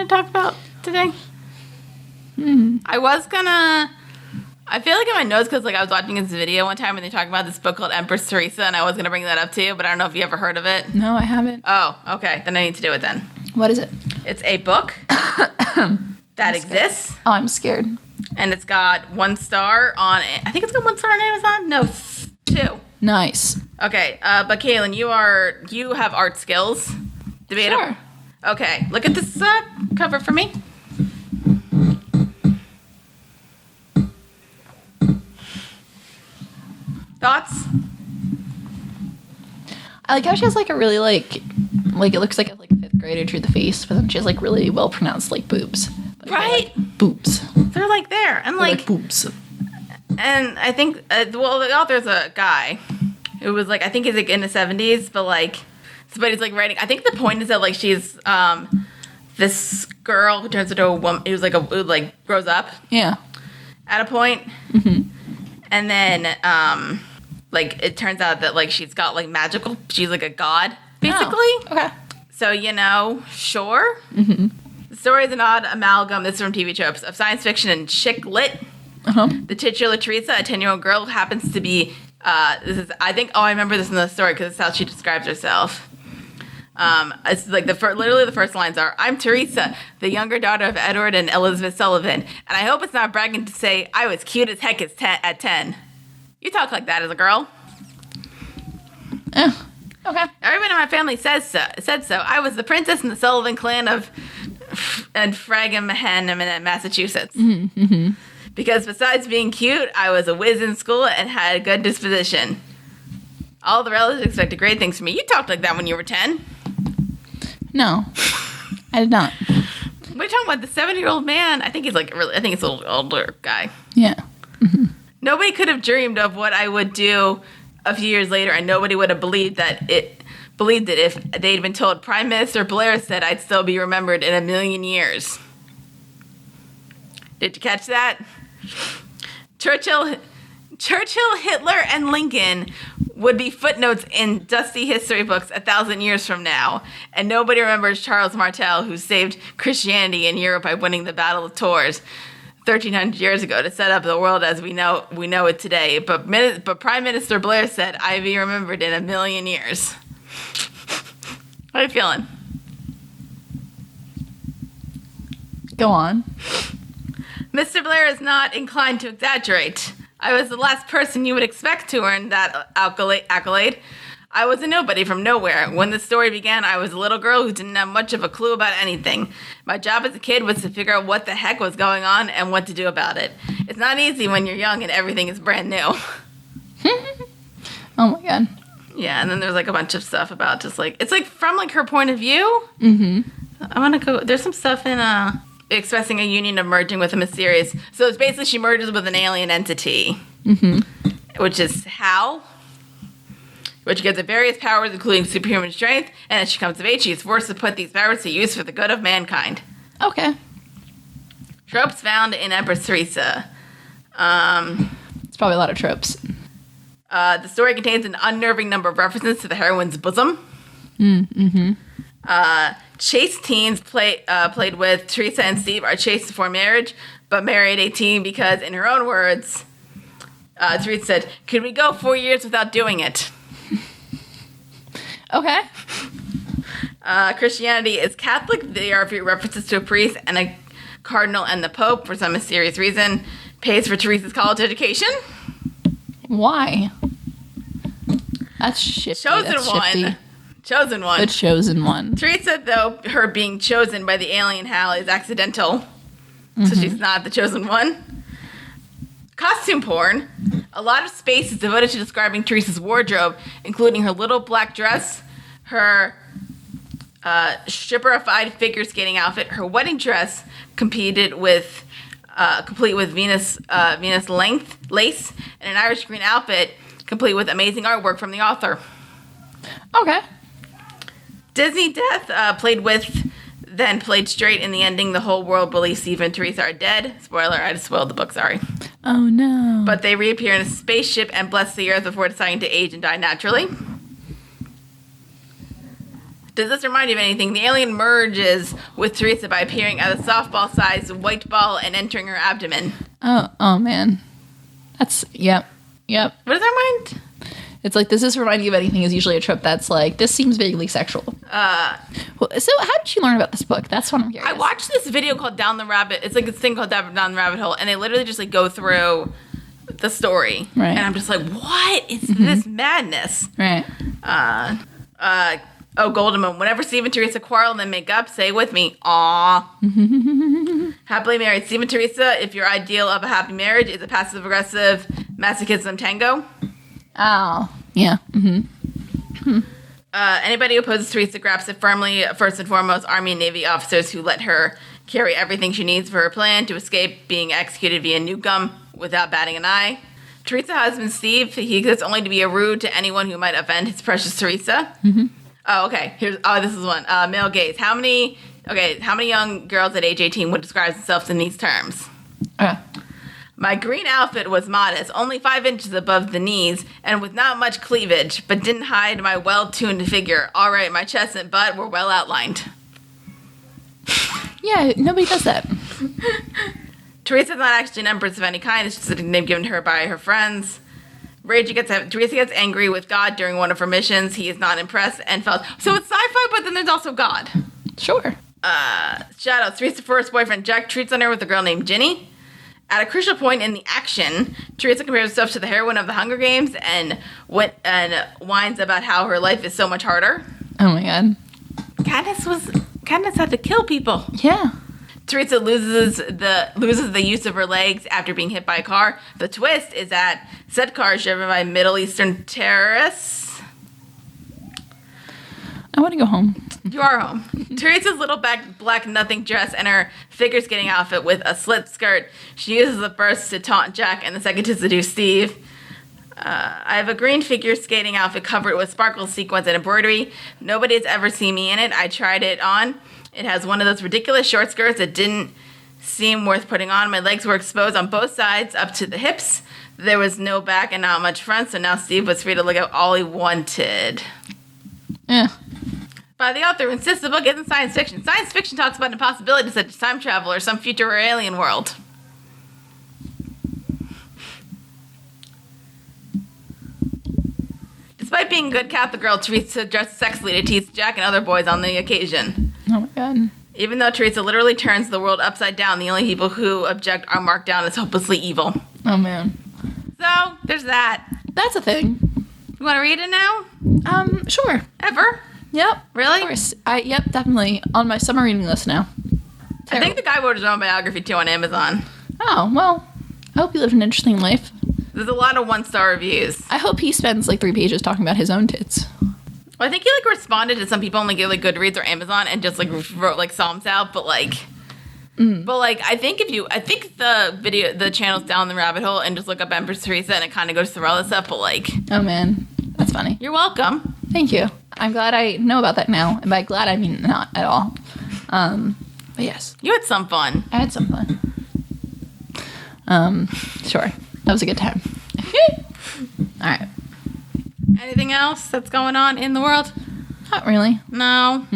to talk about today? I feel like in my notes, because I was watching this video one time and they talked about this book called Empress Theresa, and I was going to bring that up to you, but I don't know if you ever heard of it. No, I haven't. Oh, okay. Then I need to do it then. What is it? It's a book that exists. Oh, I'm scared. And it's got 1 star on it. I think it's got 1 star on Amazon. No, 2. Nice. Okay, but Cailin, you have art skills. Debatable. Sure. Okay, look at this cover for me. Thoughts? I like how she has a really it looks like a 5th grader drew the face, but then she has really well pronounced boobs. Right? Boobs. They're there. And boobs. And I think the author's a guy who was I think he's in the 70s, but he's writing. I think the point is that she's this girl who turns into a woman who's who grows up. Yeah. At a point. Mm-hmm. And then it turns out that she's got magical. She's a god basically. Oh, okay. So sure. Mm-hmm. The story is an odd amalgam. This is from TV tropes of science fiction and chick lit. Uh-huh. The titular Theresa, a 10-year-old girl, who happens to be. I remember this in the story because it's how she describes herself. It's literally the first lines are, "I'm Theresa, the younger daughter of Edward and Elizabeth Sullivan, and I hope it's not bragging to say I was cute as heck at 10. You talk like that as a girl." Oh, okay. Everyone in my family said so. I was the princess in the Sullivan clan of Fragham in Massachusetts. Mm-hmm. Mm-hmm. Because besides being cute, I was a whiz in school and had a good disposition. All the relatives expected great things from me. You talked like that when you were 10. No, I did not. We're talking about the 70-year-old man. I think he's I think it's a little older guy. Yeah. Mm-hmm. Nobody could have dreamed of what I would do a few years later, and nobody would have believed it if they'd been told Prime Minister Blair said I'd still be remembered in a million years. Did you catch that? Churchill, Hitler, and Lincoln would be footnotes in dusty history books 1,000 years from now, and nobody remembers Charles Martel, who saved Christianity in Europe by winning the Battle of Tours 1,300 years ago to set up the world as we know it today. But Prime Minister Blair said I'd be remembered in a million years. How are you feeling? Go on. Mr. Blair is not inclined to exaggerate. I was the last person you would expect to earn that accolade. I was a nobody from nowhere. When the story began, I was a little girl who didn't have much of a clue about anything. My job as a kid was to figure out what the heck was going on and what to do about it. It's not easy when you're young and everything is brand new. Oh my god. Yeah, and then there's a bunch of stuff about just it's from her point of view. Mm-hmm. I want to go. There's some stuff in expressing a union of merging with a mysterious. So it's basically she merges with an alien entity, which is Hal, which gives her various powers, including superhuman strength. And as she comes of age, she is forced to put these powers to use for the good of mankind. Okay. Tropes found in Empress Theresa. It's probably a lot of tropes. The story contains an unnerving number of references to the heroine's bosom. Mm-hmm. Chaste teens played with Theresa and Steve are chaste before marriage, but married at 18 because, in her own words, Theresa said, "Could we go 4 years without doing it?" Okay. Christianity is Catholic. There are a few references to a priest and a cardinal, and the Pope, for some mysterious reason, pays for Theresa's college education. Why? That's shifty. Chosen one. The chosen one. Theresa, though, her being chosen by the alien Hal is accidental, so she's not the chosen one. Costume porn. A lot of space is devoted to describing Theresa's wardrobe, including her little black dress, her stripperified figure skating outfit, her wedding dress, complete with Venus lace, and an Irish green outfit, complete with amazing artwork from the author. Okay. Disney Death then played straight in the ending. The whole world believes Steve and Theresa are dead. Spoiler, I just spoiled the book, sorry. Oh no. But they reappear in a spaceship and bless the earth before deciding to age and die naturally. Does this remind you of anything? The alien merges with Theresa by appearing at a softball-sized white ball and entering her abdomen. Oh man. That's, yep. What does that remind? It's like, does this remind you of anything is usually a trope that's like, this seems vaguely sexual. Well, so how did you learn about this book? That's what I'm curious. I watched this video called Down the Rabbit. It's like this thing called Down the Rabbit Hole, and they literally just like go through the story. Right. And I'm just like, what is this madness? Right. Golden Moon. Whenever Steve and Theresa quarrel and then make up, say it with me. Aww. Happily married. Steve and Theresa, if your ideal of a happy marriage is a passive-aggressive masochism tango. Oh, yeah. Anybody who opposes Theresa grabs it firmly, first and foremost, Army and Navy officers who let her carry everything she needs for her plan to escape being executed via Newcomb without batting an eye. Teresa's husband, Steve, he exists only to be a rude to anyone who might offend his precious Theresa. Oh, okay. This is one. Male gaze. How many young girls at age 18 would describe themselves in these terms? My green outfit was modest, only 5 inches above the knees, and with not much cleavage, but didn't hide my well-tuned figure. All right, my chest and butt were well outlined. Yeah, nobody does that. Teresa's not actually an empress of any kind. It's just a nickname given to her by her friends. Teresa gets angry with God during one of her missions. He is not impressed and felt... So it's sci-fi, but then there's also God. Sure. Shadow. Teresa's first boyfriend, Jack, treats on her with a girl named Ginny. At a crucial point in the action, Theresa compares herself to the heroine of the Hunger Games and whines about how her life is so much harder. Oh my god. Katniss had to kill people. Yeah. Theresa loses the use of her legs after being hit by a car. The twist is that said car is driven by Middle Eastern terrorists. I want to go home. You are home. Teresa's little black nothing dress and her figure skating outfit with a slit skirt. She uses the first to taunt Jack and the second to seduce Steve. I have a green figure skating outfit covered with sparkle sequins and embroidery. Nobody has ever seen me in it. I tried it on. It has one of those ridiculous short skirts that didn't seem worth putting on. My legs were exposed on both sides up to the hips. There was no back and not much front, so now Steve was free to look at all he wanted. Yeah. By the author who insists the book isn't science fiction. Science fiction talks about impossibilities such as time travel or some future or alien world. Despite being a good Catholic girl, Theresa dressed sexily to tease Jack and other boys on the occasion. Oh my god. Even though Theresa literally turns the world upside down, the only people who object are marked down as hopelessly evil. Oh man. So, there's that. That's a thing. You want to read it now? Sure. Ever? Yep. Really? Of course. Yep, definitely. On my summer reading list now. I think the guy wrote his own biography too on Amazon. Oh, well. I hope he lived an interesting life. There's a lot of 1-star reviews. I hope he spends like 3 pages talking about his own tits. Well, I think he like responded to some people on like Goodreads or Amazon and just like wrote like psalms out, but like I think the channel's Down the Rabbit Hole and just look up Empress Theresa and it kind of goes through all this stuff, but like, oh man, that's funny. You're welcome. Thank you. I'm glad I know about that now, and by glad I mean not at all. But yes, you had some fun. I had some fun. Sure, that was a good time. All right. Anything else that's going on in the world? Not really. No.